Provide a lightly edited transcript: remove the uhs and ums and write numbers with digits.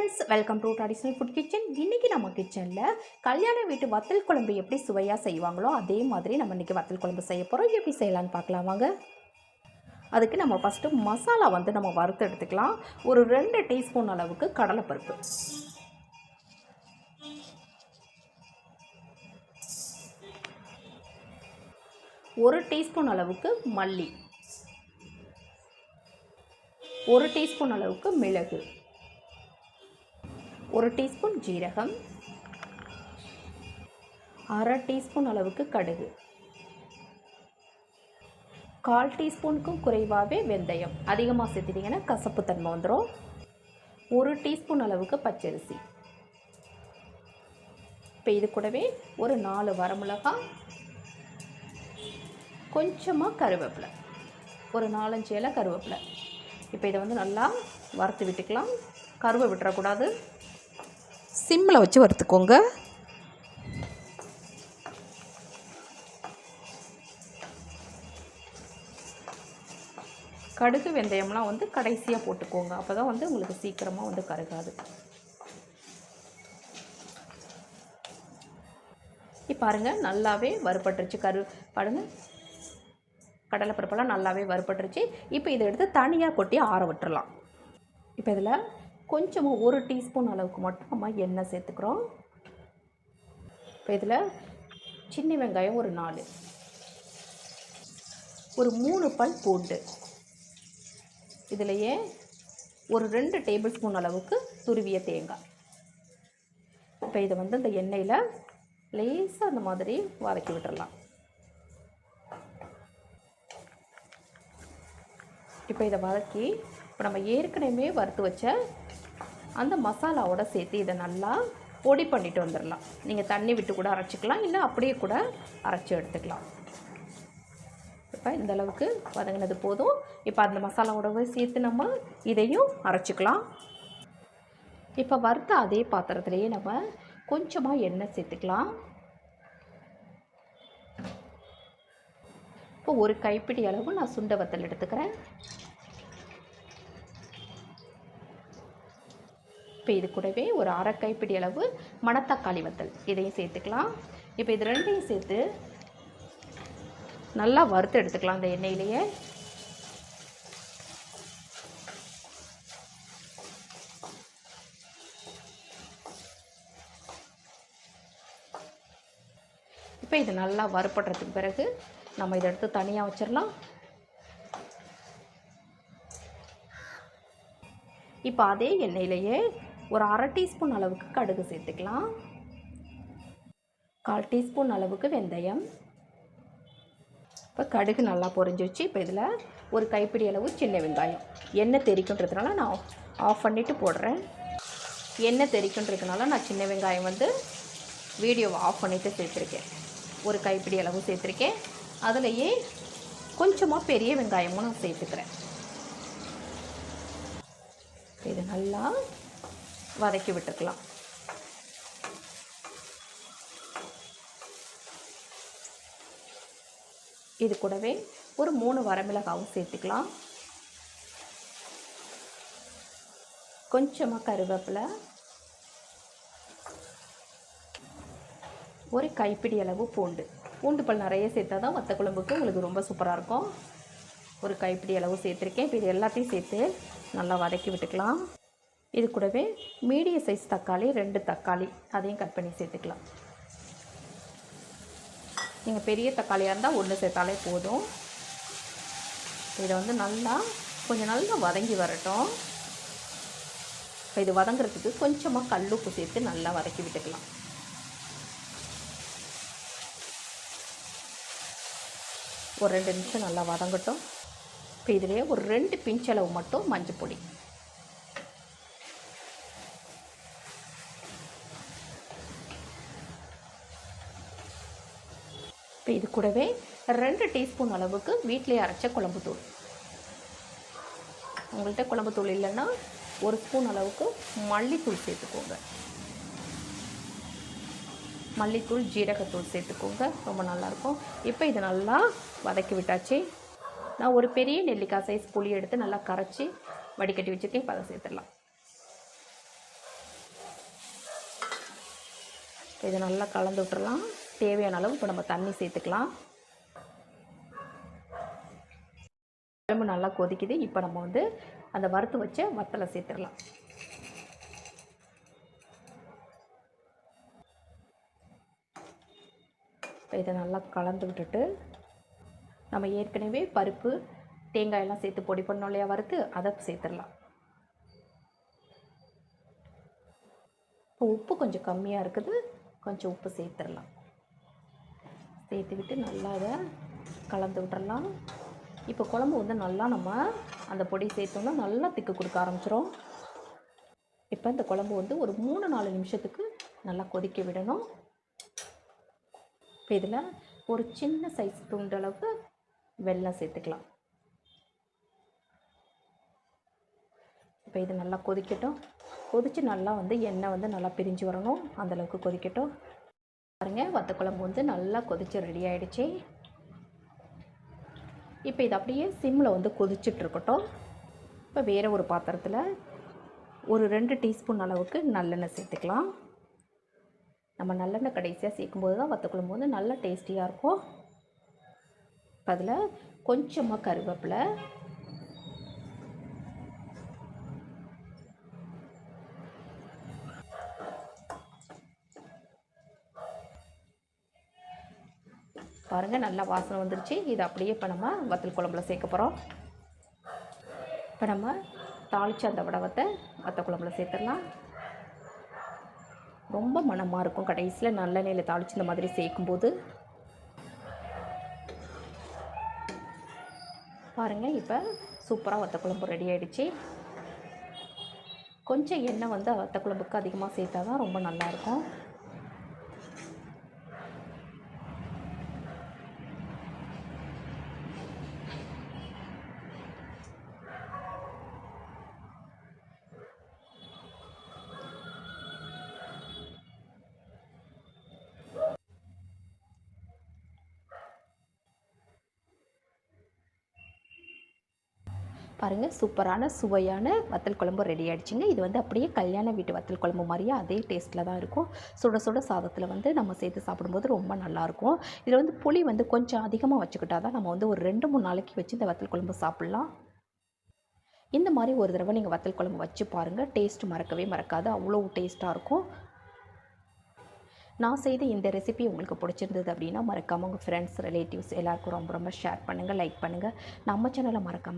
Friends, welcome to traditional food kitchen. இன்றைக்கி நம்ம கிச்சனில் கல்யாண வீட்டு வத்தல் குழம்பு எப்படி சுவையாக செய்வாங்களோ அதே மாதிரி நம்ம இன்றைக்கி வத்தல் குழம்பு செய்ய போகிறோம். எப்படி செய்யலான்னு பார்க்கலாம் வாங்க. அதுக்கு நம்ம ஃபஸ்ட்டு மசாலா நம்ம வறுத்து எடுத்துக்கலாம். ஒரு 2 டீஸ்பூன் அளவுக்கு கடலைப்பருப்பு, 1 டீஸ்பூன் அளவுக்கு மல்லி, 1 டீஸ்பூன் அளவுக்கு மிளகு, 1 டீஸ்பூன் ஜீரகம், 1/2 டீஸ்பூன் அளவுக்கு கடுகு, 1/4 டீஸ்பூனுக்கும் குறைவாகவே வெந்தயம். அதிகமாக சேர்த்துட்டிங்கன்னா கசப்பு தன்மை வந்துடும். 1 டீஸ்பூன் அளவுக்கு பச்சரிசி. இப்போ இது கூடவே ஒரு 4 வரமிளகாய், கொஞ்சமாக கருவேப்பிலை, ஒரு 4-5 இலை கருவேப்பிலை. இப்போ இதை நல்லா வறுத்து விட்டுக்கலாம். கருவை விட்டுறக்கூடாது, சிம்மில் வச்சு வறுத்துக்கோங்க. கடுகு வெந்தயம்லாம் கடைசியாக போட்டுக்கோங்க. அப்போ தான் உங்களுக்கு சீக்கிரமாக கருகாது. இப்போ பாருங்கள், நல்லாவே வறுபட்டுருச்சு. பாருங்கள், கடலைப்பருப்பெல்லாம் நல்லாவே வறுபட்டுருச்சு. இப்போ இதை எடுத்து தனியாக கொட்டி ஆற விட்டுறலாம். இப்போ இதில் கொஞ்சமாக 1 டீஸ்பூன் அளவுக்கு மட்டும் நம்ம எண்ணெய் சேர்த்துக்கிறோம். இப்போ இதில் சின்ன வெங்காயம் ஒரு 4, ஒரு 3 பல் பூண்டு, இதிலையே ஒரு 2 டேபிள் ஸ்பூன் அளவுக்கு துருவிய தேங்காய். இப்போ இதை இந்த எண்ணெயில் லேசாக அந்த மாதிரி வதக்கி விட்டுறலாம். இப்போ இதை வதக்கி இப்போ நம்ம ஏற்கனவே வறுத்து வச்ச அந்த மசாலாவோட சேர்த்து இதை நல்லா பொடி பண்ணிட்டு வந்துடலாம். நீங்கள் தண்ணி விட்டு கூட அரைச்சிக்கலாம், இல்லை அப்படியே கூட அரைச்சி எடுத்துக்கலாம். இப்போ இந்த அளவுக்கு வதங்கினது போதும். இப்போ அந்த மசாலாவோட சேர்த்து நம்ம இதையும் அரைச்சிக்கலாம். இப்போ வறுத்த அதே பாத்திரத்துலேயே நம்ம கொஞ்சமாக எண்ணெய் சேர்த்துக்கலாம். இப்போ ஒரு கைப்பிடி அளவு நான் சுண்டை வத்தல் எடுத்துக்கிறேன். இப்போ இது கூடவே ஒரு 1/2 கைப்பிடி அளவு மணத்தக்காளி வத்தல், இதையும் சேர்த்துக்கலாம். இப்போ இது ரெண்டையும் சேர்த்து நல்லா வறுத்து எடுத்துக்கலாம் அந்த எண்ணெயிலேயே. இப்போ இது நல்லா வறுபடுறதுக்கு பிறகு நம்ம இதை எடுத்து தனியாக வச்சிடலாம். இப்போ அதே எண்ணெயிலேயே ஒரு 1/2 டீஸ்பூன் அளவுக்கு கடுகு சேர்த்துக்கலாம். 1/4 டீஸ்பூன் அளவுக்கு வெந்தயம். இப்போ கடுகு நல்லா பொரிஞ்சிச்சு. இப்போ இதில் ஒரு கைப்பிடி அளவு சின்ன வெங்காயம். எண்ணெய் தெறிக்குன்றதுனால நான் ஆஃப் பண்ணிவிட்டு போடுறேன். எண்ணெய் தெறிக்குன்றதுனால நான் சின்ன வெங்காயம் வீடியோவை ஆஃப் பண்ணிவிட்டு சேர்த்துருக்கேன். ஒரு கைப்பிடி அளவு சேர்த்துருக்கேன். அதிலையே கொஞ்சமாக பெரிய வெங்காயமும் நான் சேர்த்துக்கிறேன். இது நல்லா வதக்கி விட்டுக்கலாம். இது கூடவே ஒரு 3 வரமிளகாவும் சேர்த்துக்கலாம். கொஞ்சமாக கருவேப்பிலை, ஒரு கைப்பிடி அளவு பூண்டு. பூண்டு பல் நிறைய சேர்த்தா தான் வத்த குழம்புக்கு உங்களுக்கு ரொம்ப சூப்பராக இருக்கும். ஒரு கைப்பிடி அளவு சேர்த்துருக்கேன். இப்போ இது எல்லாத்தையும் சேர்த்து நல்லா வதக்கி விட்டுக்கலாம். இது கூடவே மீடியம் சைஸ் தக்காளி 2 தக்காளி, அதையும் கட் பண்ணி சேர்த்துக்கலாம். நீங்கள் பெரிய தக்காளியாக இருந்தால் 1 சேர்த்தாலே போதும். இதை நல்லா கொஞ்சம் நல்லா வதங்கி வரட்டும். இப்போ இது வதங்கிறதுக்கு கொஞ்சமாக கல்லுப்பு சேர்த்து நல்லா வதக்கி விட்டுக்கலாம். ஒரு 2 நிமிஷம் நல்லா வதங்கட்டும். இப்போ இதிலே ஒரு 2 பிஞ்ச் அளவு மட்டும் மஞ்சள் பொடி. இப்போ இது கூடவே 2 டீஸ்பூன் அளவுக்கு வீட்டிலே அரைச்ச குழம்புத்தூள். உங்கள்கிட்ட குழம்புத்தூள் இல்லைன்னா 1 ஸ்பூன் அளவுக்கு மல்லித்தூள் சேர்த்துக்கோங்க. மல்லித்தூள், ஜீரகத்தூள் சேர்த்துக்கோங்க, ரொம்ப நல்லாயிருக்கும். இப்போ இதை நல்லா வதக்கி விட்டாச்சு. நான் ஒரு பெரிய நெல்லிக்காய் சைஸ் புளி எடுத்து நல்லா கரைச்சி வடிகட்டி வச்சுருக்கேன். இப்போ அதை சேர்த்துடலாம். இதை நல்லா கலந்து விட்டுறலாம். தேவையான அளவு இப்போ நம்ம தண்ணி சேர்த்துக்கலாம். குழம்பு நல்லா கொதிக்குது. இப்போ நம்ம வந்து அந்த வறுத்து வச்ச வத்தலை சேர்த்துடலாம். இப்போ இதை நல்லா கலந்து விட்டுட்டு நம்ம ஏற்கனவே பருப்பு தேங்காயெல்லாம் சேர்த்து பொடி பண்ணோம் இல்லையா வறுத்து, அதை சேர்த்துடலாம். இப்போ உப்பு கொஞ்சம் கம்மியாக இருக்குது, கொஞ்சம் உப்பு சேர்த்துடலாம். சேர்த்து விட்டு நல்லா அதை கலந்து விட்டுறலாம். இப்போ குழம்பு வந்து நல்லா நம்ம அந்த பொடி சேர்த்தோம்னா நல்லா திக்கு கொடுக்க ஆரம்பிச்சிடும். இப்போ இந்த குழம்பு வந்து ஒரு 3-4 நிமிஷத்துக்கு நல்லா கொதிக்க விடணும். இப்போ இதில் ஒரு சின்ன சைஸ் துண்டளவு வெல்லம் சேர்த்துக்கலாம். இப்போ இது நல்லா கொதிக்கட்டும். கொதித்து நல்லா வந்து எண்ணெய் வந்து நல்லா பிரிஞ்சு வரணும், அந்தளவுக்கு கொதிக்கட்டும். பாருங்கள், வத்த குழம்பு வந்து நல்லா கொதித்து ரெடி ஆகிடுச்சு. இப்போ இது அப்படியே சிம்மில் வந்து கொதிச்சிட்ருக்கட்டும். இப்போ வேறு ஒரு பாத்திரத்தில் ஒரு 2 டீஸ்பூன் அளவுக்கு நல்லெண்ணெய் சேர்த்துக்கலாம். நம்ம நல்லெண்ணெய் கடைசியாக சேர்க்கும்போது தான் வத்த குழம்பு வந்து நல்லா டேஸ்டியாக இருக்கும். இப்போ அதில் கொஞ்சமாக கருவேப்பிலை, பாருங்கள் நல்லா வாசனை வந்துருச்சு. இது அப்படியே இப்போ நம்ம வத்தல் குழம்புல சேர்க்க போகிறோம். இப்போ நம்ம தாளித்த அந்த வடவத்தை வத்த குழம்புல சேர்த்துடலாம். ரொம்ப மணமாக இருக்கும் கடைசியில் நல்லெண்ணெயில் தாளித்து இந்த மாதிரி சேர்க்கும்போது. பாருங்கள், இப்போ சூப்பராக வத்த குழம்பு ரெடி ஆகிடுச்சு. கொஞ்சம் எண்ணெய் வந்து வத்த குழம்புக்கு அதிகமாக சேர்த்தா தான் ரொம்ப நல்லாயிருக்கும். பாருங்கள், சூப்பரான சுவையான வத்தல் குழம்பு ரெடி ஆகிடுச்சிங்க. இது வந்து அப்படியே கல்யாண வீட்டு வத்தல் குழம்பு மாதிரியே அதே டேஸ்ட்டில் தான் இருக்கும். சுட சுட சாதத்தில் வந்து நம்ம சேர்த்து சாப்பிடும்போது ரொம்ப நல்லாயிருக்கும். இதில் வந்து புளி வந்து கொஞ்சம் அதிகமாக வச்சுக்கிட்டா தான் நம்ம வந்து ஒரு 2-3 நாளைக்கு வச்சு இந்த வத்தல் குழம்பு சாப்பிட்லாம். இந்த மாதிரி ஒரு தடவை நீங்கள் வத்தல் குழம்பு வச்சு பாருங்கள், டேஸ்ட் மறக்கவே மறக்காது, அவ்வளோ டேஸ்ட்டாக இருக்கும். நான் செய்த இந்த ரெசிபி உங்களுக்கு பிடிச்சிருந்தது அப்படின்னா மறக்காமல் உங்கள் ஃப்ரெண்ட்ஸ், ரிலேட்டிவ்ஸ் எல்லாருக்கும் ரொம்ப ரொம்ப ஷேர் பண்ணுங்கள், லைக் பண்ணுங்கள். நம்ம சேனலை மறக்காமல்